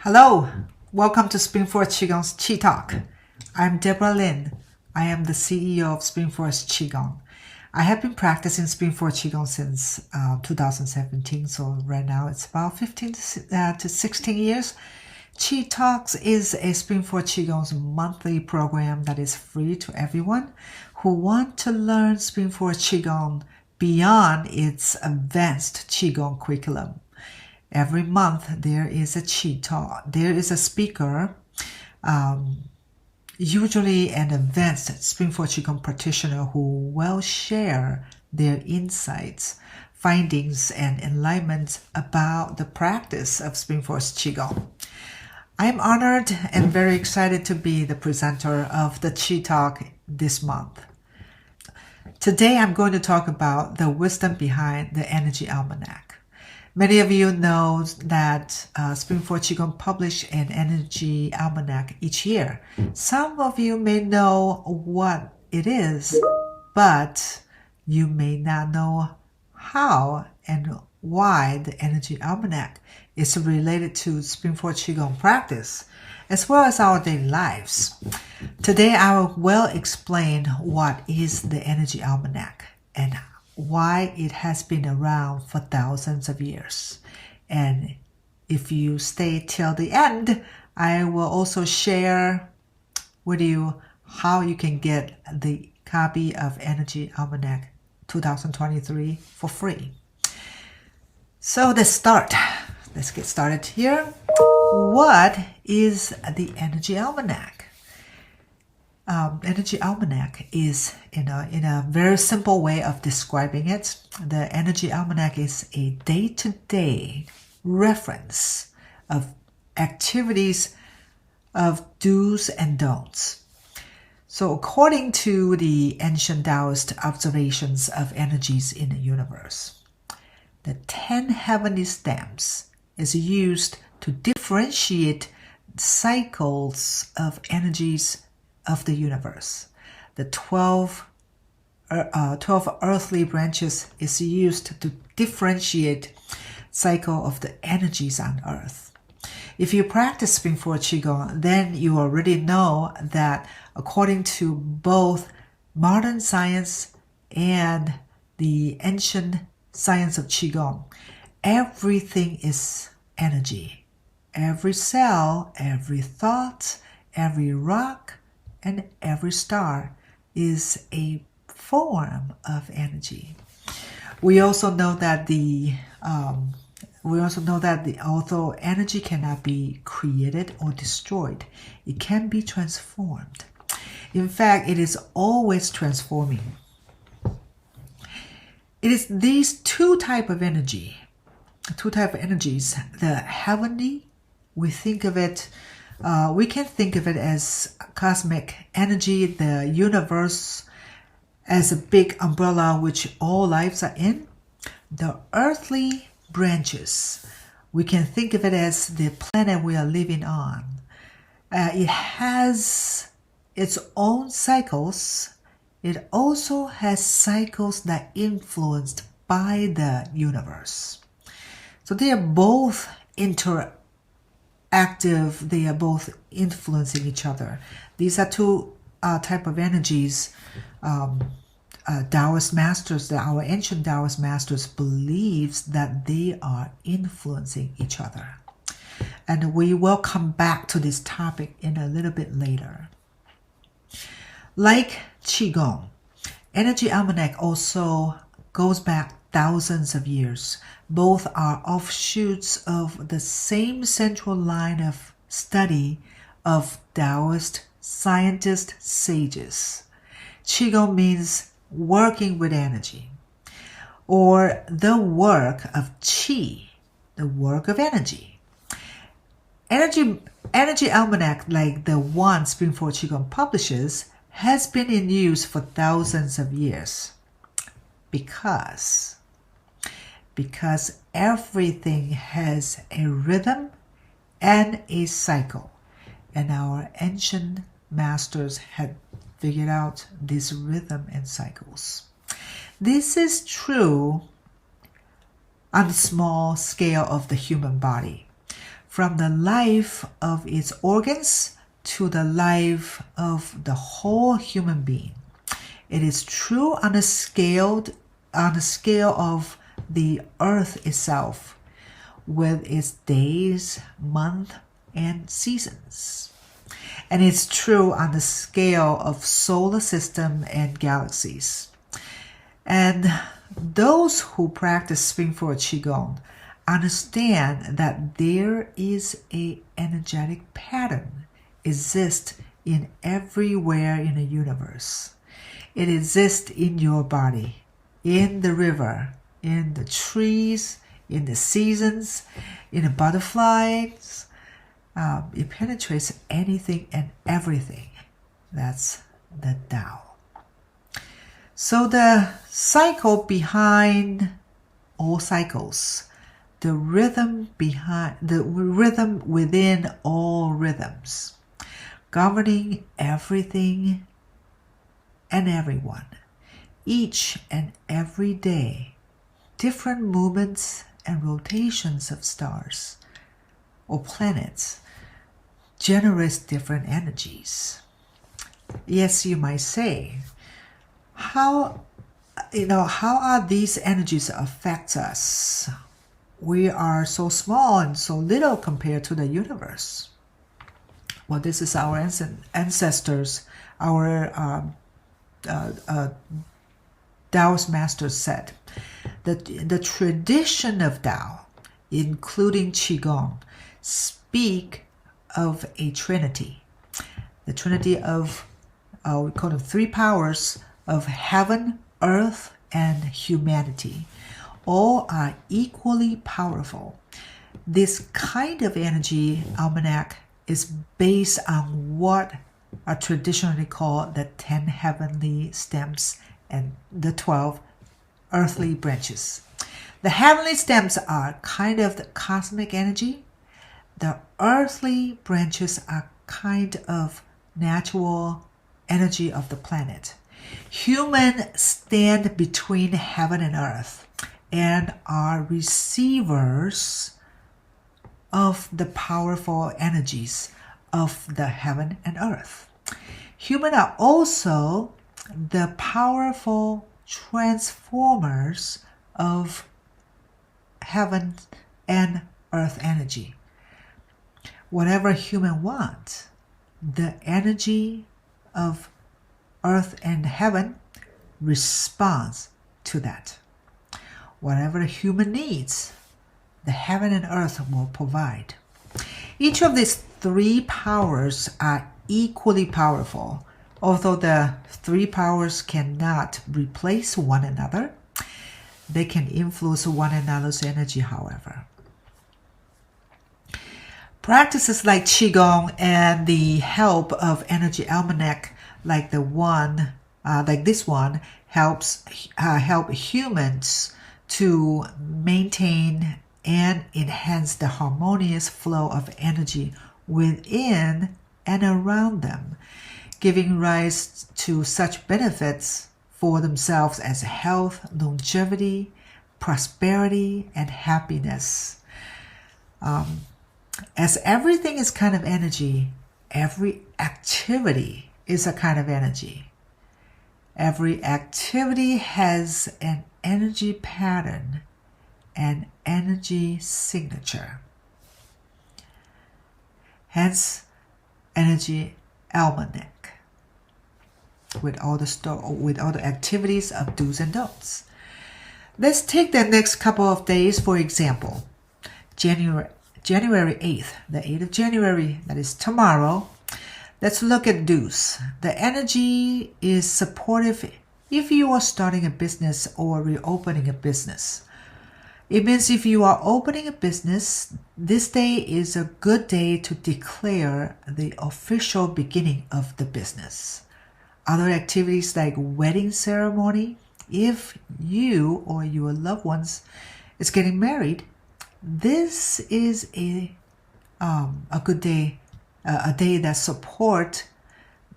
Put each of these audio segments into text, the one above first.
Hello, welcome to Springforest Qigong's Qi Talk. I'm Debra Lin. I am the CEO of Springforest Qigong. I have been practicing Springforest Qigong since 2017, so right now it's about 15 to 16 years. Qi Talks is a Springforest Qigong's monthly program that is free to everyone who want to learn Springforest Qigong beyond its advanced Qigong curriculum. Every month there is a Qi Talk. There is a speaker, usually an advanced Springforest Qigong practitioner who will share their insights, findings, and enlightenment about the practice of Springforest Qigong. I am honored and very excited to be the presenter of the Qi Talk this month. Today I'm going to talk about the wisdom behind the Energy Almanac. Many of you know that Springforest Qigong publish an Energy Almanac each year. Some of you may know what it is, but you may not know how and why the Energy Almanac is related to Springforest Qigong practice, as well as our daily lives. Today I will explain what is the Energy Almanac and why it has been around for thousands of years. And if you stay till the end, I will also share with you how you can get the copy of Energy Almanac 2023 for free. So let's start. Let's get started here. What is the Energy Almanac? Energy Almanac is, in a very simple way of describing it, the Energy Almanac is a day-to-day reference of activities of do's and don'ts. So according to the ancient Taoist observations of energies in the universe, the 10 heavenly stamps is used to differentiate cycles of energies of the universe. The 12 earthly branches is used to differentiate cycle of the energies on earth. If you practice Springforest Qigong, then you already know that according to both modern science and the ancient science of Qigong, everything is energy. Every cell, every thought, every rock, and every star is a form of energy. We also know that although energy cannot be created or destroyed, it can be transformed. In fact, it is always transforming. It is these two types of energies, the heavenly, we can think of it as cosmic energy, the universe as a big umbrella which all lives are in. The earthly branches, we can think of it as the planet we are living on. It has its own cycles. It also has cycles that are influenced by the universe. So they are both active, they are both influencing each other. These are two type of energies Taoist masters, our ancient Taoist masters believes that they are influencing each other. And we will come back to this topic in a little bit later. Like Qigong, Energy Almanac also goes back thousands of years. Both are offshoots of the same central line of study of Taoist scientist sages. Qigong means working with energy, or the work of Qi, the work of energy. Energy Almanac, like the one Springforest Qigong publishes, has been in use for thousands of years because everything has a rhythm and a cycle, and our ancient masters had figured out this rhythm and cycles. This is true on the small scale of the human body. from the life of its organs to the life of the whole human being. It is true on the scale of the earth itself, with its days, months, and seasons. And it's true on the scale of solar system and galaxies. And those who practice Spring-Forward Qigong understand that there is an energetic pattern exists in everywhere in the universe. It exists in your body, in the river, in the trees, in the seasons, in the butterflies. It penetrates anything and everything. That's the Tao. So the cycle behind all cycles, the rhythm within all rhythms, governing everything and everyone, each and every day, different movements and rotations of stars or planets generates different energies. Yes, you might say, how are these energies affect us? We are so small and so little compared to the universe. Well, this is our ancestors, our Taoist masters said. The tradition of Tao, including Qigong, speak of a trinity. The trinity of, we call them three powers of heaven, earth, and humanity. All are equally powerful. This kind of energy almanac is based on what are traditionally called the 10 heavenly stems and the 12 earthly branches. The heavenly stems are kind of the cosmic energy. The earthly branches are kind of natural energy of the planet. Humans stand between heaven and earth and are receivers of the powerful energies of the heaven and earth. Humans are also the powerful transformers of heaven and earth energy. Whatever human wants, the energy of earth and heaven responds to that. Whatever the human needs, the heaven and earth will provide. Each of these three powers are equally powerful. Although the three powers cannot replace one another, they can influence one another's energy, however. Practices like Qigong and the help of Energy Almanac, like this one, help humans to maintain and enhance the harmonious flow of energy within and around them, giving rise to such benefits for themselves as health, longevity, prosperity, and happiness. As everything is kind of energy, every activity is a kind of energy. Every activity has an energy pattern and energy signature. Hence, Energy Almanac, with all the activities of do's and don'ts. Let's take the next couple of days for example. January 8th, the 8th of January, that is tomorrow. Let's look at do's. The energy is supportive if you are starting a business or reopening a business. It means if you are opening a business, this day is a good day to declare the official beginning of the business. Other activities like wedding ceremony, if you or your loved ones is getting married, this is a good day, a day that supports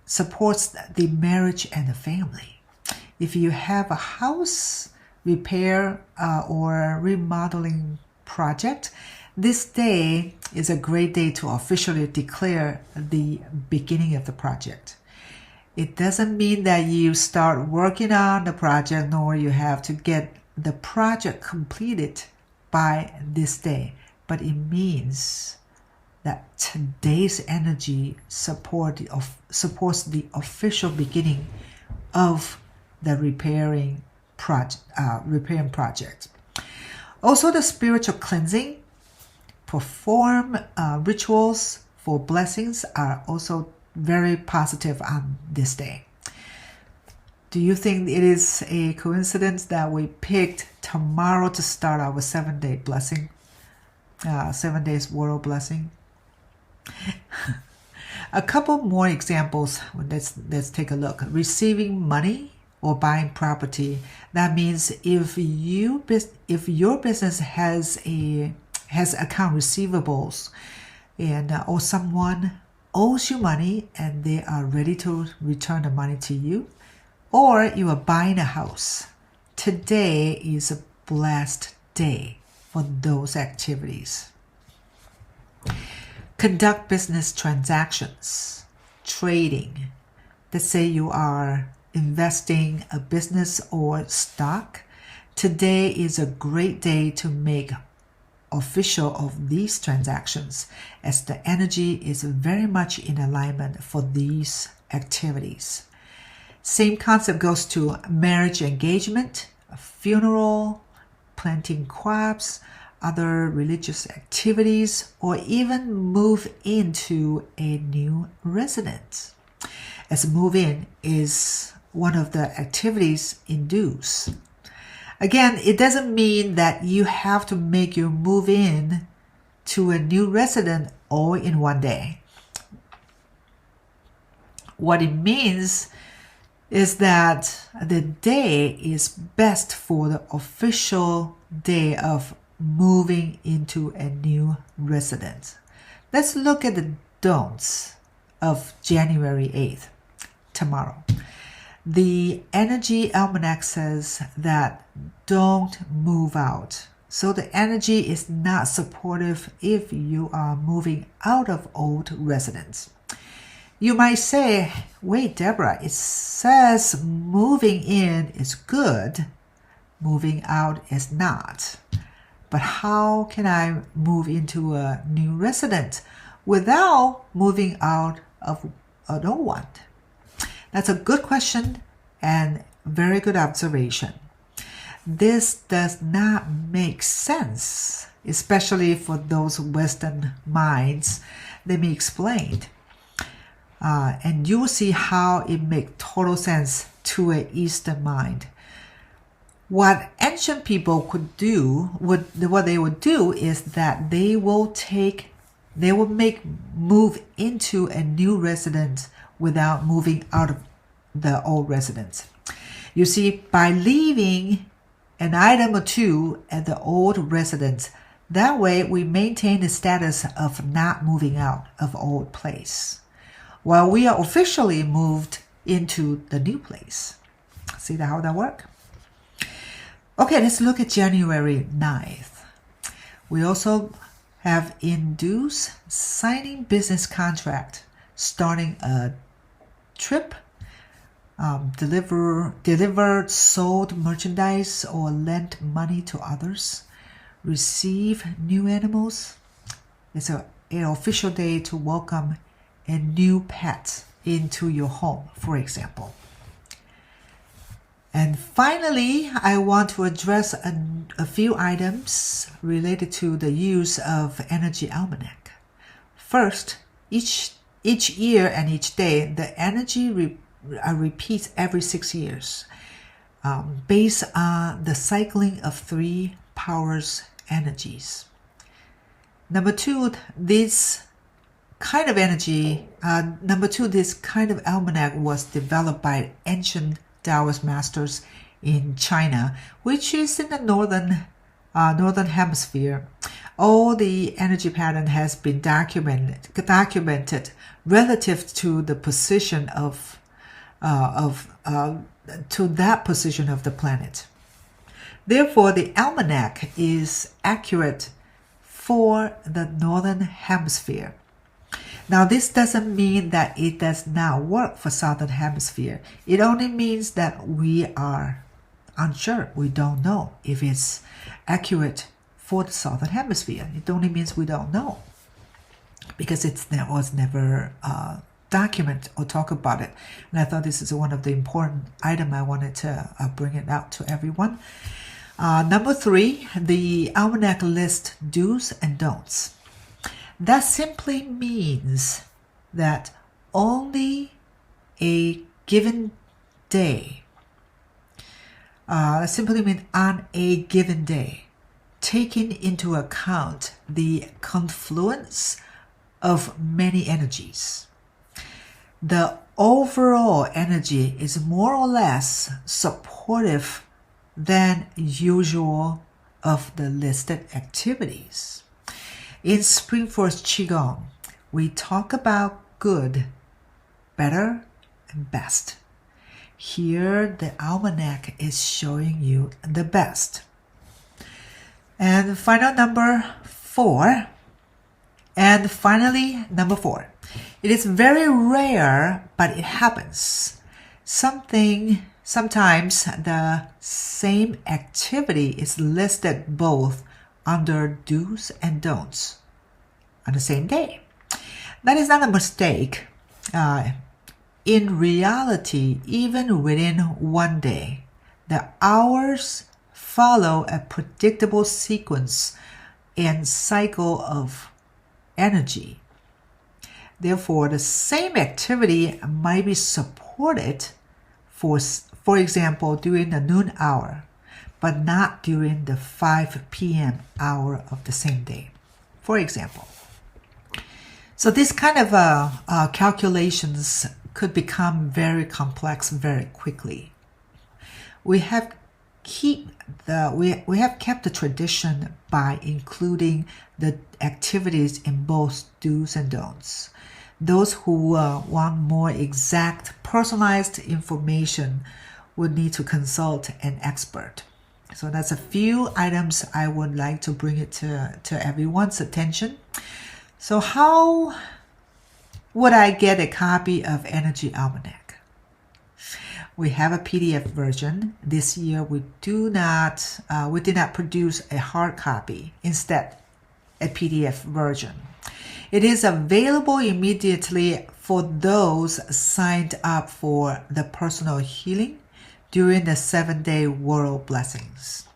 the marriage and the family. If you have a house repair or remodeling project, This day is a great day to officially declare the beginning of the project. It doesn't mean that you start working on the project, nor you have to get the project completed by this day, but it means that today's energy supports the official beginning of the repairing project. Also, the spiritual cleansing, perform rituals for blessings are also very positive on this day. Do you think it is a coincidence that we picked tomorrow to start our 7-day blessing, 7 days world blessing? A couple more examples. Let's take a look. Receiving money or buying property. That means if your business has account receivables, and or someone owes you money and they are ready to return the money to you, or you are buying a house, today is a blessed day for those activities. Conduct business transactions, trading. Let's say you are investing a business or stock. Today is a great day to make official of these transactions, as the energy is very much in alignment for these activities. Same concept goes to marriage engagement, a funeral, planting crops, other religious activities, or even move into a new residence, as move-in is one of the activities induced. Again, it doesn't mean that you have to make your move in to a new residence all in one day. What it means is that the day is best for the official day of moving into a new residence. Let's look at the don'ts of January 8th, tomorrow. The Energy Almanac says that don't move out. So the energy is not supportive if you are moving out of old residence. You might say, wait, Debra, it says moving in is good, moving out is not. But how can I move into a new residence without moving out of an old one? That's a good question and very good observation. This does not make sense, especially for those Western minds. Let me explain. And you will see how it makes total sense to an Eastern mind. What ancient people could do, what they would do is that they will move into a new residence without moving out of the old residence. You see, by leaving an item or two at the old residence, that way we maintain the status of not moving out of old place, while we are officially moved into the new place. See how that works? Okay, let's look at January 9th. We also have induced signing business contract, starting a trip, deliver sold merchandise or lend money to others, receive new animals. It's an official day to welcome a new pet into your home, for example. And finally, I want to address a few items related to the use of Energy Almanac. First, each year and each day, the energy repeats every 6 years, based on the cycling of 3 powers energies. Number two, this kind of almanac was developed by ancient Taoist masters in China, which is in the northern hemisphere. All the energy pattern has been documented relative to the position of that position of the planet. Therefore, the almanac is accurate for the Northern Hemisphere. Now, this doesn't mean that it does not work for Southern Hemisphere. It only means that we are unsure. We don't know if it's accurate for the Southern Hemisphere. It only means we don't know because it was never documented or talk about it. And I thought this is one of the important items I wanted to bring it out to everyone. Number 3, the Almanac lists do's and don'ts. That simply means that only a given day, simply means on a given day, taking into account the confluence of many energies, the overall energy is more or less supportive than usual of the listed activities. In Springforce Qigong, we talk about good, better, and best. Here, the Almanac is showing you the best. And final number 4. And finally, number 4. It is very rare, but it happens. Sometimes the same activity is listed both under do's and don'ts on the same day. That is not a mistake. In reality, even within one day, the hours follow a predictable sequence and cycle of energy. Therefore, the same activity might be supported, for example, during the noon hour, but not during the 5 p.m. hour of the same day, for example. So this kind of calculations could become very complex very quickly. We have kept the tradition by including the activities in both do's and don'ts. Those who want more exact, personalized information would need to consult an expert. So that's a few items I would like to bring it to everyone's attention. So how would I get a copy of Energy Almanac? We have a PDF version. This year we did not produce a hard copy, instead a PDF version. It is available immediately for those signed up for the personal healing during the 7-day World Blessings.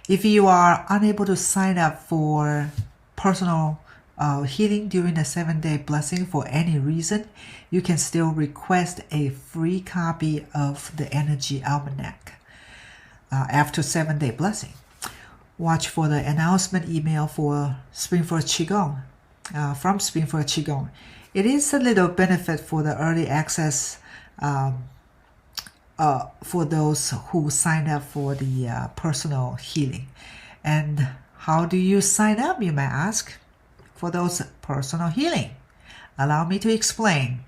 If you are unable to sign up for personal healing during the 7-day blessing for any reason, you can still request a free copy of the Energy Almanac after 7-day blessing. Watch for the announcement email for Springforce Qigong from Springforce Qigong. It is a little benefit for the early access for those who sign up for the personal healing. And how do you sign up, you may ask, for those personal healing? Allow me to explain.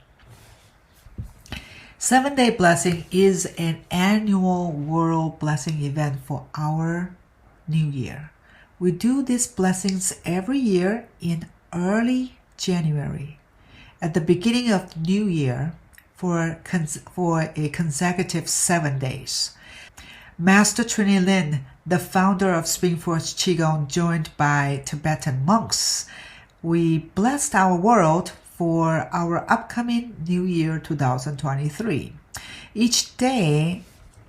7-day blessing is an annual world blessing event for our new year. We do these blessings every year in early January, at the beginning of the new year, for a consecutive 7 days. Master Debra Lin, the founder of Springforce Qigong, joined by Tibetan monks, we blessed our world for our upcoming New Year 2023. Each day,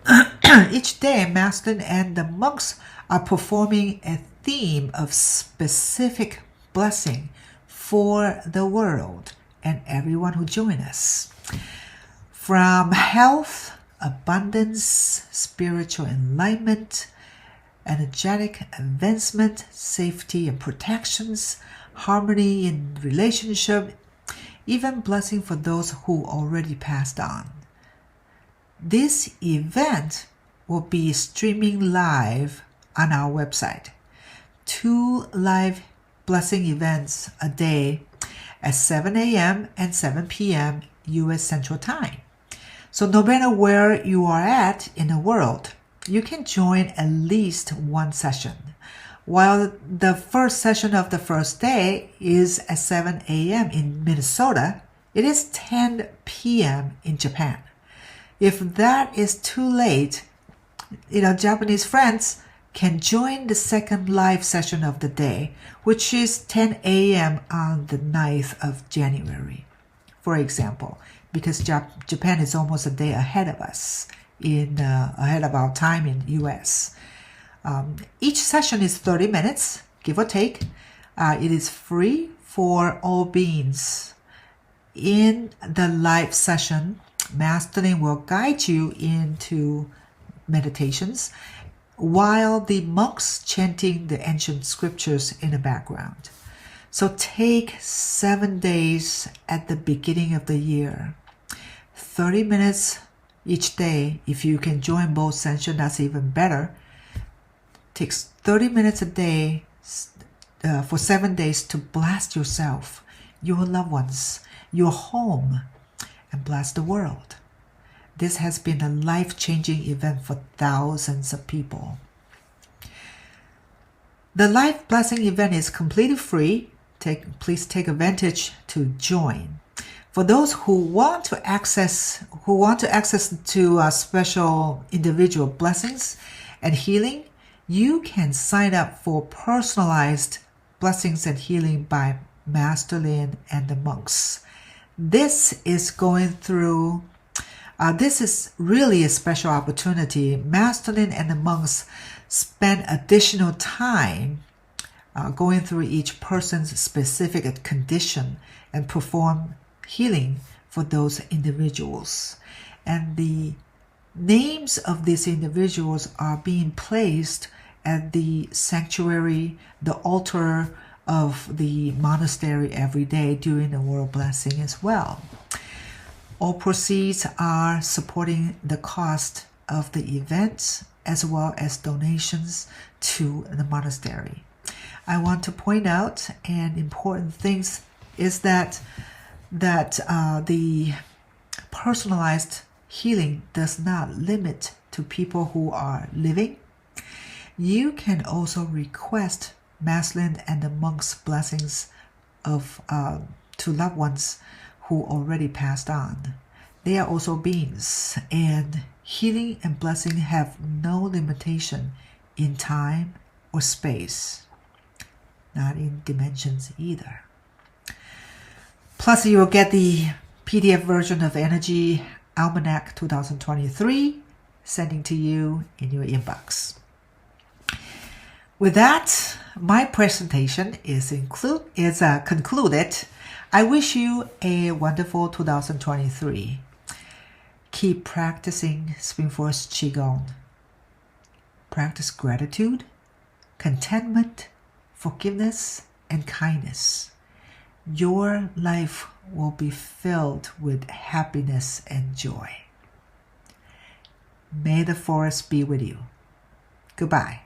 Master and the monks are performing a theme of specific blessing for the world and everyone who joins us. From health, abundance, spiritual enlightenment, energetic advancement, safety and protections, harmony in relationship, even blessing for those who already passed on. This event will be streaming live on our website. 2 live blessing events a day at 7 a.m. and 7 p.m. U.S. Central Time. So no matter where you are at in the world, you can join at least one session. While the first session of the first day is at 7 a.m. in Minnesota, it is 10 p.m. in Japan. If that is too late, Japanese friends can join the second live session of the day, which is 10 a.m. on the 9th of January. For example, because Japan is almost a day ahead of us, ahead of our time in US. Each session is 30 minutes, give or take. It is free for all beings. In the live session, Master Lin will guide you into meditations while the monks chanting the ancient scriptures in the background. So take 7 days at the beginning of the year. 30 minutes each day. If you can join both sessions, that's even better. Takes 30 minutes a day for 7 days to bless yourself, your loved ones, your home, and bless the world. This has been a life-changing event for thousands of people. The life blessing event is completely free. Please take advantage to join. For those who want to access to special individual blessings and healing, you can sign up for personalized blessings and healing by Master Lin and the monks. This is really a special opportunity. Master Lin and the monks spend additional time going through each person's specific condition and perform healing for those individuals. And the names of these individuals are being placed at the sanctuary, the altar of the monastery every day during the world blessing as well. All proceeds are supporting the cost of the events as well as donations to the monastery. I want to point out an important thing is that the personalized healing does not limit to people who are living. You can also request Master Lin and the monks' blessings to loved ones who already passed on. They are also beings, and healing and blessing have no limitation in time or space, not in dimensions either. Plus, you will get the PDF version of Energy Almanac 2023, sending to you in your inbox. With that, my presentation is concluded. I wish you a wonderful 2023. Keep practicing Springforce Qigong. Practice gratitude, contentment, forgiveness, and kindness. Your life will be filled with happiness and joy. May the forest be with you. Goodbye.